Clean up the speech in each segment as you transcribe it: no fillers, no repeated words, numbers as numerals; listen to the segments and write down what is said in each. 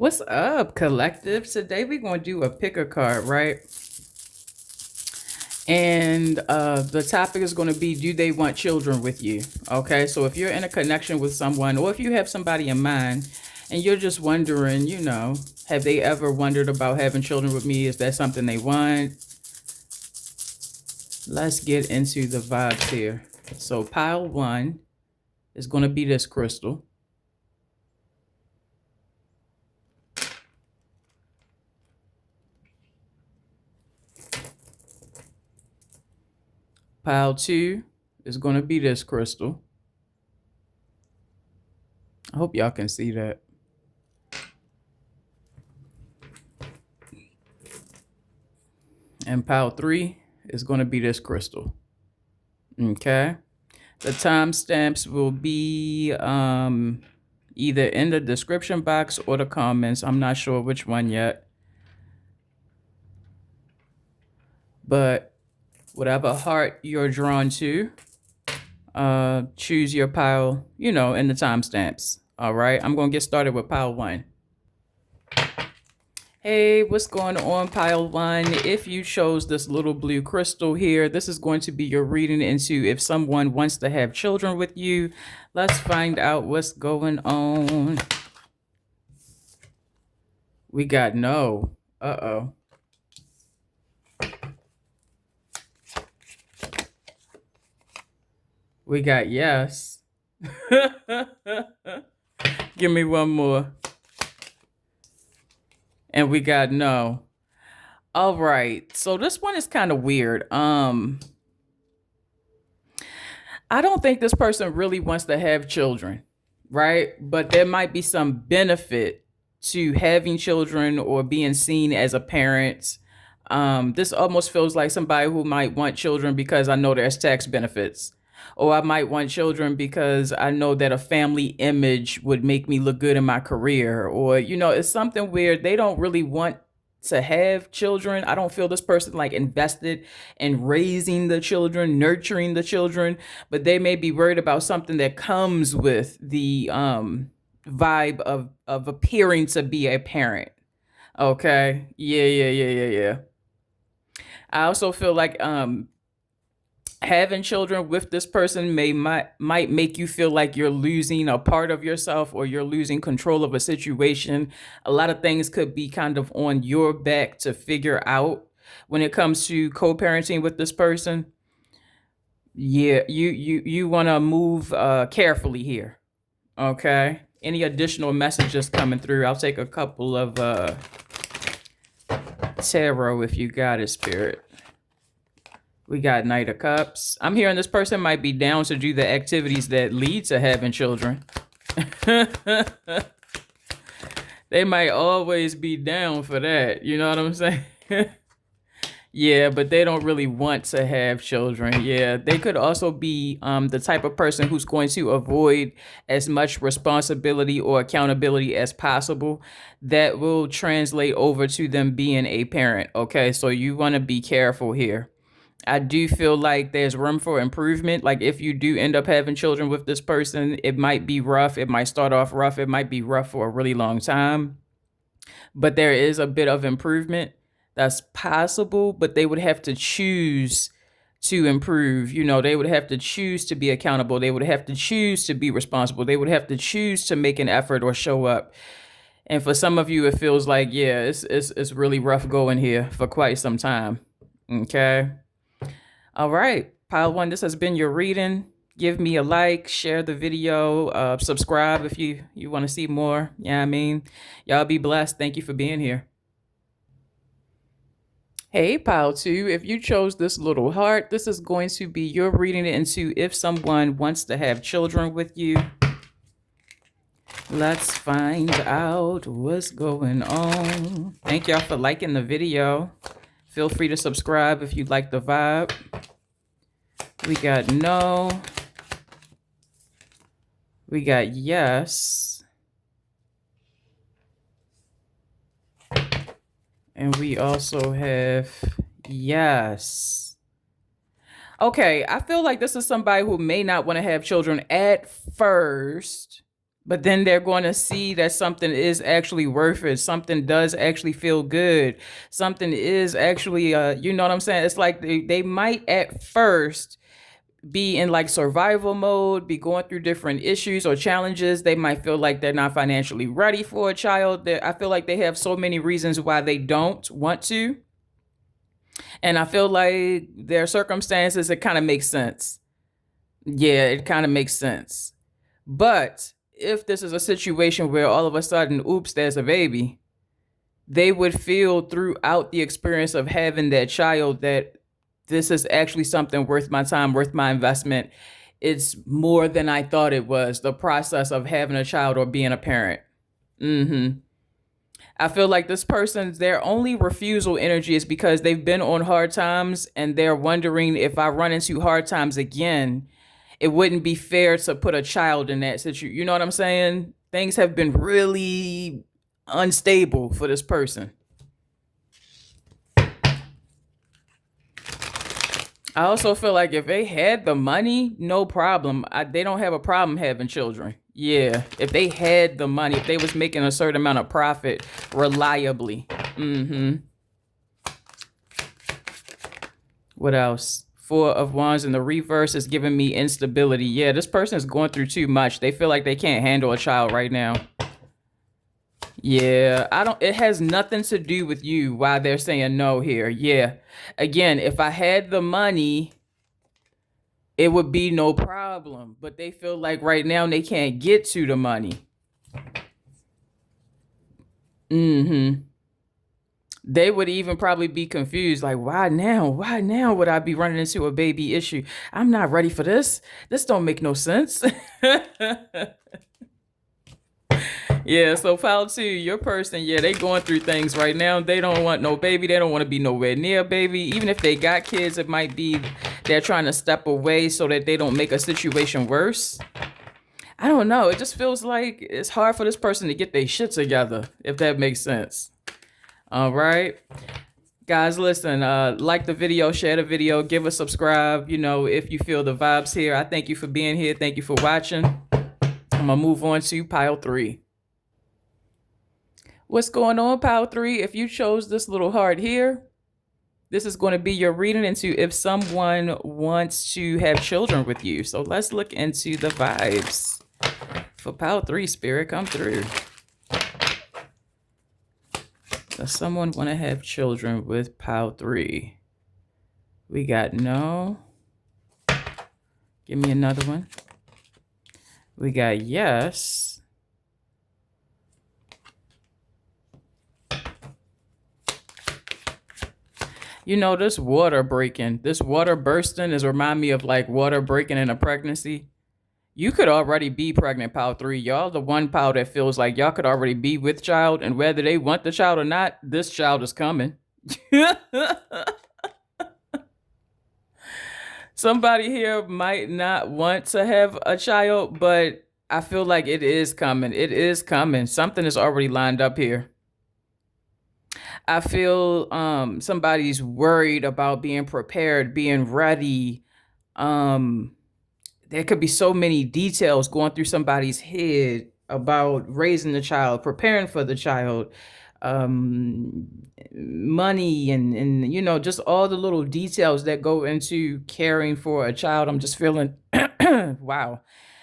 What's up, collective? Today we're going to do a pick a card, right? And the topic is going to be, do they want children with you? Okay, so if you're in a connection with someone, or if you have somebody in mind and you're just wondering, have they ever wondered about having children with me? Is that something they want? Let's get into the vibes here. So pile one is going to be this crystal. Pile two is going to be this crystal. I hope y'all can see that. And pile three is going to be this crystal. Okay. The timestamps will be either in the description box or the comments. I'm not sure which one yet. But whatever heart you're drawn to, choose your pile, in the timestamps. All right. I'm going to get started with pile one. Hey, what's going on, pile one? If you chose this little blue crystal here, this is going to be your reading into if someone wants to have children with you. Let's find out what's going on. We got no. Uh-oh. We got yes. Give me one more. And we got no. All right. So this one is kind of weird. I don't think this person really wants to have children, right? But there might be some benefit to having children or being seen as a parent. This almost feels like somebody who might want children because I know there's tax benefits. Or I might want children because I know that a family image would make me look good in my career. Or, it's something where they don't really want to have children. I don't feel this person like invested in raising the children, nurturing the children, but they may be worried about something that comes with the vibe of appearing to be a parent. Okay. Yeah. I also feel like having children with this person might make you feel like you're losing a part of yourself or you're losing control of a situation. A lot of things could be kind of on your back to figure out when it comes to co-parenting with this person. Yeah, you want to move carefully here. Okay. Any additional messages coming through? I'll take a couple of tarot if you got it, Spirit. We got Knight of Cups. I'm hearing this person might be down to do the activities that lead to having children. They might always be down for that. You know what I'm saying? Yeah, but they don't really want to have children. Yeah, they could also be the type of person who's going to avoid as much responsibility or accountability as possible. That will translate over to them being a parent. Okay, so you want to be careful here. I do feel like there's room for improvement. Like if you do end up having children with this person, it might be rough. It might start off rough. It might be rough for a really long time. But there is a bit of improvement that's possible, but they would have to choose to improve. They would have to choose to be accountable. They would have to choose to be responsible. They would have to choose to make an effort or show up. And for some of you, it feels like, yeah, it's really rough going here for quite some time. Okay. All right, pile one, this has been your reading. Give me a like, share the video, subscribe if you want to see more. Yeah, I mean, y'all be blessed. Thank you for being here. Hey, pile two, if you chose this little heart, this is going to be your reading into if someone wants to have children with you. Let's find out what's going on. Thank y'all for liking the video. Feel free to subscribe if you like the vibe. We got no. We got yes. And we also have yes. Okay, I feel like this is somebody who may not want to have children at first, But then they're going to see that something is actually worth it. Something does actually feel good. Something is actually, you know what I'm saying? It's like they might at first be in like survival mode, be going through different issues or challenges. They might feel like they're not financially ready for a child. I feel like they have so many reasons why they don't want to. And I feel like their circumstances, it kind of makes sense. Yeah, it kind of makes sense. But if this is a situation where all of a sudden, oops, there's a baby, they would feel throughout the experience of having that child that this is actually something worth my time, worth my investment. It's more than I thought it was, the process of having a child or being a parent. I feel like this person's their only refusal energy is because they've been on hard times and they're wondering, if I run into hard times again, it wouldn't be fair to put a child in that situation. You know what I'm saying? Things have been really unstable for this person. I also feel like if they had the money, no problem. They don't have a problem having children. Yeah, if they had the money, if they was making a certain amount of profit reliably. What else? Four of Wands in the reverse is giving me instability. Yeah, this person is going through too much. They feel like they can't handle a child right now. Yeah, it has nothing to do with you why they're saying no here. Yeah. Again, if I had the money, it would be no problem. But they feel like right now they can't get to the money. They would even probably be confused, like, why now? Why now would I be running into a baby issue? I'm not ready for this. This don't make no sense. Yeah, so pile two, your person, yeah, they going through things right now. They don't want no baby. They don't want to be nowhere near a baby. Even if they got kids, it might be they're trying to step away so that they don't make a situation worse. I don't know. It just feels like it's hard for this person to get their shit together, if that makes sense. All right. Guys, listen, like the video, share the video, give a subscribe, if you feel the vibes here. I thank you for being here. Thank you for watching. I'm going to move on to pile three. What's going on, pile three? If you chose this little heart here, this is going to be your reading into if someone wants to have children with you. So let's look into the vibes for pile three. Spirit, come through. Does someone want to have children with pile three? We got no. Give me another one. We got yes. This water breaking, this water bursting is remind me of like water breaking in a pregnancy. You could already be pregnant, pile three. Y'all the one pile that feels like y'all could already be with child, and whether they want the child or not, this child is coming. Somebody here might not want to have a child, but I feel like it is coming. It is coming. Something is already lined up here. I feel somebody's worried about being prepared, being ready. There could be so many details going through somebody's head about raising the child, preparing for the child, money and just all the little details that go into caring for a child. I'm just feeling, wow.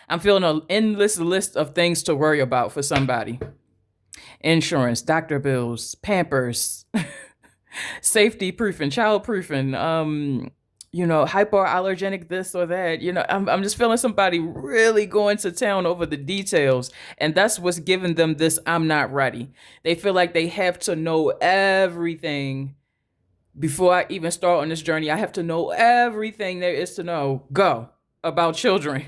I'm feeling an endless list of things to worry about for somebody. Insurance, doctor bills, Pampers, safety proofing, child proofing, hypoallergenic this or that. I'm just feeling somebody really going to town over the details. And that's what's giving them this I'm not ready. They feel like they have to know everything before I even start on this journey. I have to know everything there is to know. Go about children.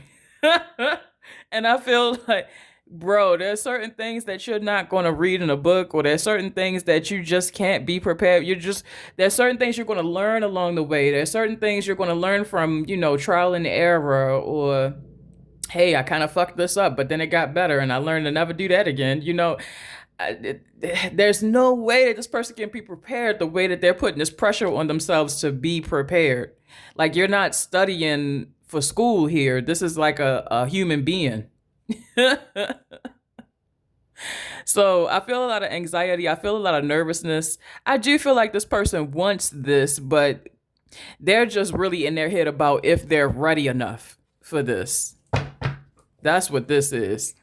And I feel like, bro, there's certain things that you're not going to read in a book, or there's certain things that you just can't be prepared. There's certain things you're going to learn along the way. There's certain things you're going to learn from, trial and error, or, hey, I kind of fucked this up, but then it got better and I learned to never do that again. There's no way that this person can be prepared the way that they're putting this pressure on themselves to be prepared. Like, you're not studying for school here. This is like a human being. So I feel a lot of anxiety. I feel a lot of nervousness. I do feel like this person wants this, but they're just really in their head about if they're ready enough for this. That's what this is.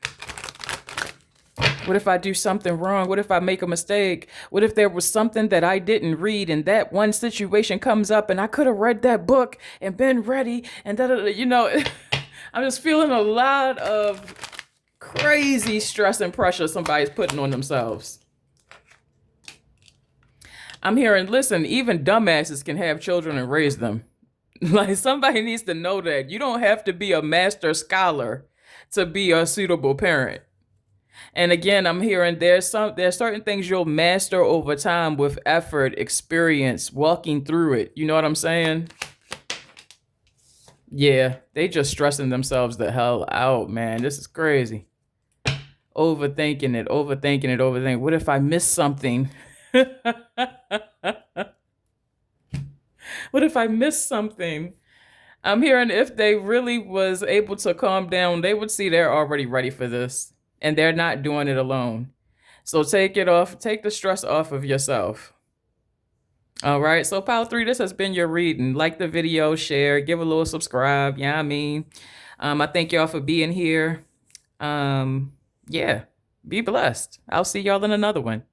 What if I do something wrong? What if I make a mistake? What if there was something that I didn't read and that one situation comes up and I could have read that book and been ready and I'm just feeling a lot of crazy stress and pressure somebody's putting on themselves. I'm hearing, listen, even dumbasses can have children and raise them. Like somebody needs to know that you don't have to be a master scholar to be a suitable parent. And again, I'm hearing there's certain things you'll master over time with effort, experience, walking through it. You know what I'm saying? Yeah, they just stressing themselves the hell out, man. This is crazy. Overthinking it, overthinking it, overthinking. What if I miss something? What if I miss something? I'm hearing if they really was able to calm down, they would see they're already ready for this and they're not doing it alone. So take it off, take the stress off of yourself. All right. So Pile 3, this has been your reading. Like the video, share, give a little subscribe. Yeah, I mean, I thank y'all for being here. Yeah, be blessed. I'll see y'all in another one.